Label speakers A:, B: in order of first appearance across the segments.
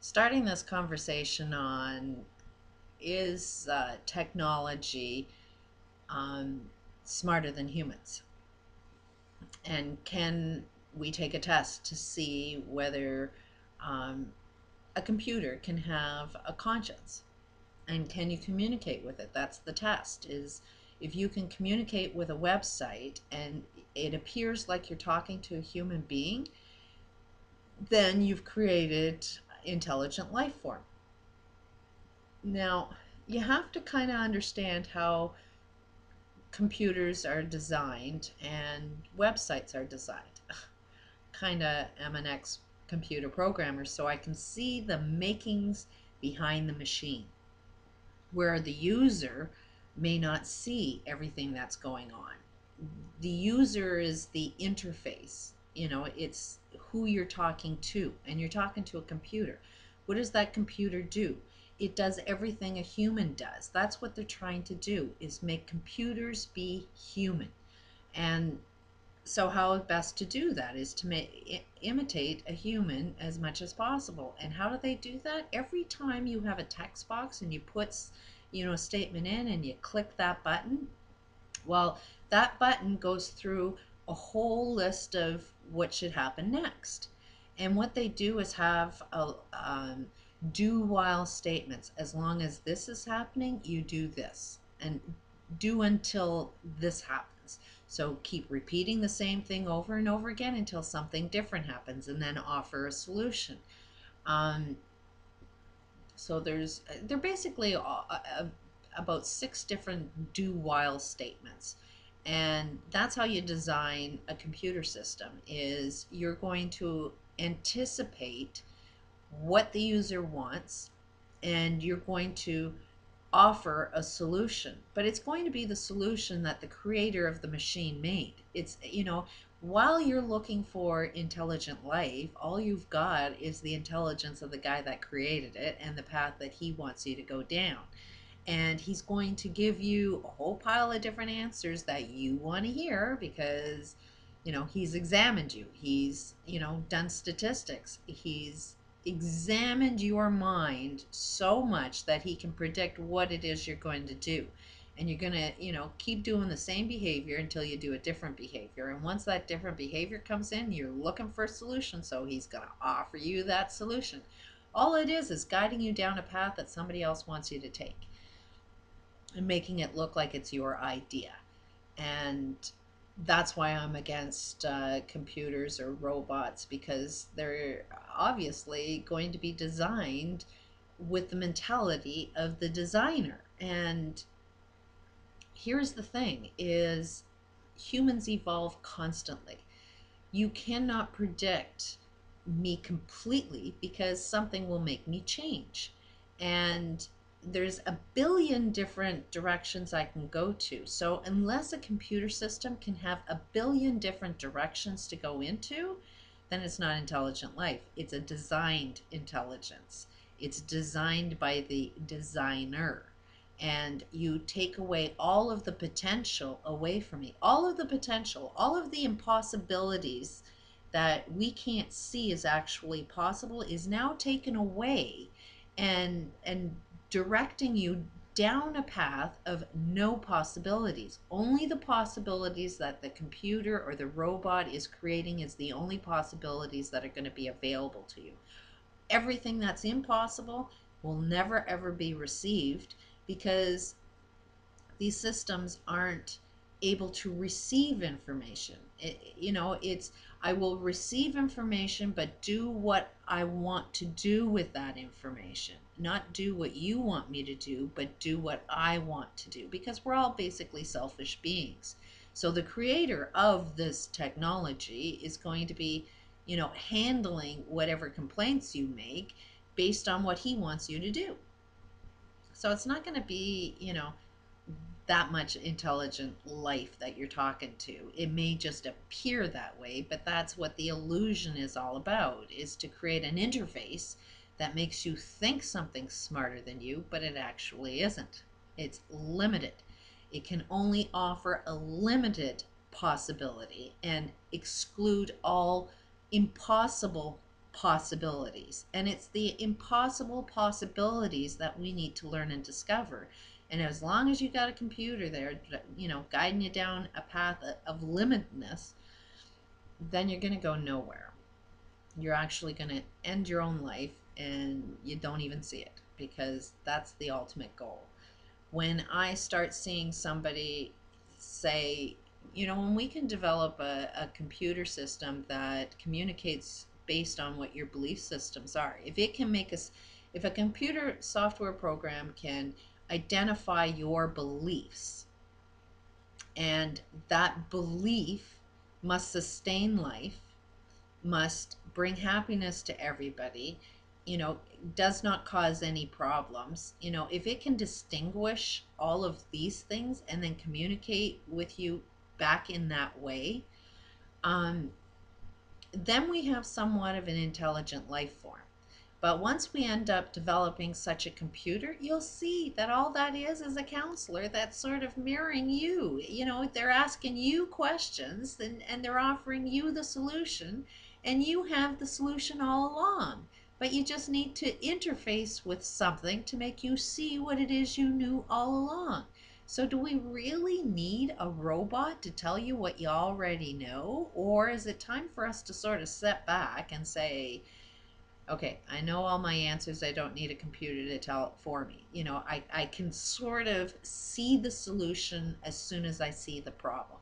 A: starting this conversation on is technology um, smarter than humans? And can we take a test to see whether um, a computer can have a conscience? And can you communicate with it? That's the test, is if you can communicate with a website and it appears like you're talking to a human being, then you've created intelligent life form. Now, you have to kind of understand how computers are designed and websites are designed. Kind of am an ex-computer programmer, so I can see the makings behind the machine, where the user may not see everything that's going on. The user is the interface. It's who you're talking to, and you're talking to a computer. What does that computer do? It does everything a human does. That's what they're trying to do, is make computers be human. And so how best to do that is to imitate a human as much as possible. And how do they do that? Every time you have a text box and you put a statement in and you click that button, well, that button goes through a whole list of what should happen next. And what they do is have do while statements. As long as this is happening, you do this, and do until this happens. So keep repeating the same thing over and over again until something different happens, and then offer a solution. So they're basically about 6 different do while statements. And that's how you design a computer system, is you're going to anticipate what the user wants, and you're going to offer a solution, but it's going to be the solution that the creator of the machine made. It's, while you're looking for intelligent life, all you've got is the intelligence of the guy that created it and the path that he wants you to go down. And he's going to give you a whole pile of different answers that you want to hear, because he's examined you, he's done statistics, he's examined your mind so much that he can predict what it is you're going to do. And you're going to keep doing the same behavior until you do a different behavior. And once that different behavior comes in, you're looking for a solution, so he's going to offer you that solution. All it is guiding you down a path that somebody else wants you to take and making it look like it's your idea. And that's why I'm against computers or robots, because they're obviously going to be designed with the mentality of the designer. And here's the thing, is humans evolve constantly. You cannot predict me completely, because something will make me change. And there's a billion different directions I can go to. So unless a computer system can have a billion different directions to go into, then it's not intelligent life. It's a designed intelligence. It's designed by the designer. And you take away all of the potential away from me. All of the potential, all of the impossibilities that we can't see is actually possible is now taken away, and directing you down a path of no possibilities. Only the possibilities that the computer or the robot is creating is the only possibilities that are going to be available to you. Everything that's impossible will never ever be received, because these systems aren't able to receive information. It's, I will receive information, but do what I want to do with that information. Not do what you want me to do, but do what I want to do, because we're all basically selfish beings. So the creator of this technology is going to be, handling whatever complaints you make based on what he wants you to do. So it's not going to be, that much intelligent life that you're talking to. It may just appear that way, but that's what the illusion is all about, is to create an interface that makes you think something's smarter than you, but it actually isn't. It's limited. It can only offer a limited possibility and exclude all impossible possibilities. And it's the impossible possibilities that we need to learn and discover. And as long as you got a computer there, guiding you down a path of limitedness, then you're going to go nowhere. You're actually going to end your own life and you don't even see it, because that's the ultimate goal. When I start seeing somebody say, when we can develop a computer system that communicates based on what your belief systems are, if a computer software program can identify your beliefs, and that belief must sustain life, must bring happiness to everybody, does not cause any problems. If it can distinguish all of these things and then communicate with you back in that way, then we have somewhat of an intelligent life form. But once we end up developing such a computer, you'll see that all that is a counselor that's sort of mirroring you. They're asking you questions, and they're offering you the solution, and you have the solution all along. But you just need to interface with something to make you see what it is you knew all along. So do we really need a robot to tell you what you already know? Or is it time for us to sort of step back and say, okay, I know all my answers. I don't need a computer to tell it for me. I can sort of see the solution as soon as I see the problem.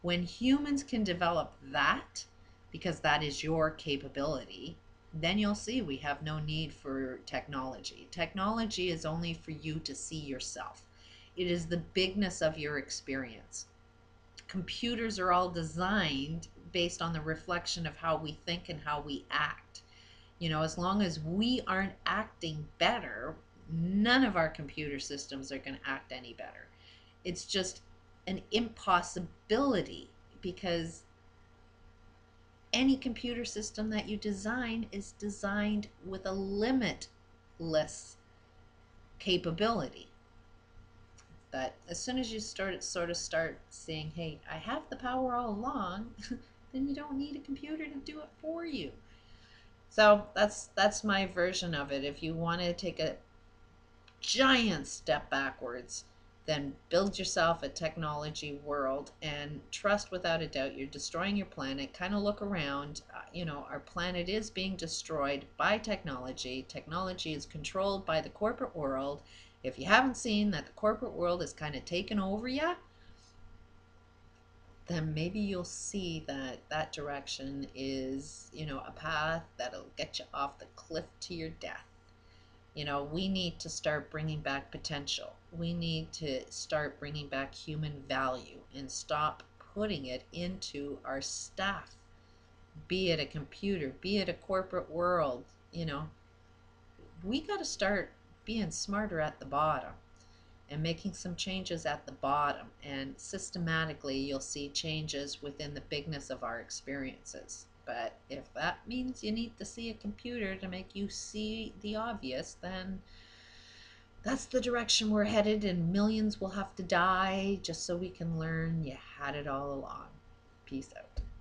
A: When humans can develop that, because that is your capability, then you'll see we have no need for technology. Technology is only for you to see yourself. It is the bigness of your experience. Computers are all designed based on the reflection of how we think and how we act. As long as we aren't acting better, none of our computer systems are going to act any better. It's just an impossibility, because any computer system that you design is designed with a limitless capability. But as soon as you start saying, hey, I have the power all along, then you don't need a computer to do it for you. So that's my version of it. If you want to take a giant step backwards, then build yourself a technology world and trust without a doubt you're destroying your planet. Kind of look around. Our planet is being destroyed by technology. Technology is controlled by the corporate world. If you haven't seen that the corporate world is kind of taken over yet, then maybe you'll see that that direction is, a path that'll get you off the cliff to your death. We need to start bringing back potential. We need to start bringing back human value and stop putting it into our staff, be it a computer, be it a corporate world. We got to start being smarter at the bottom and making some changes at the bottom, and systematically you'll see changes within the bigness of our experiences. But if that means you need to see a computer to make you see the obvious, then that's the direction we're headed, and millions will have to die just so we can learn you had it all along. Peace out.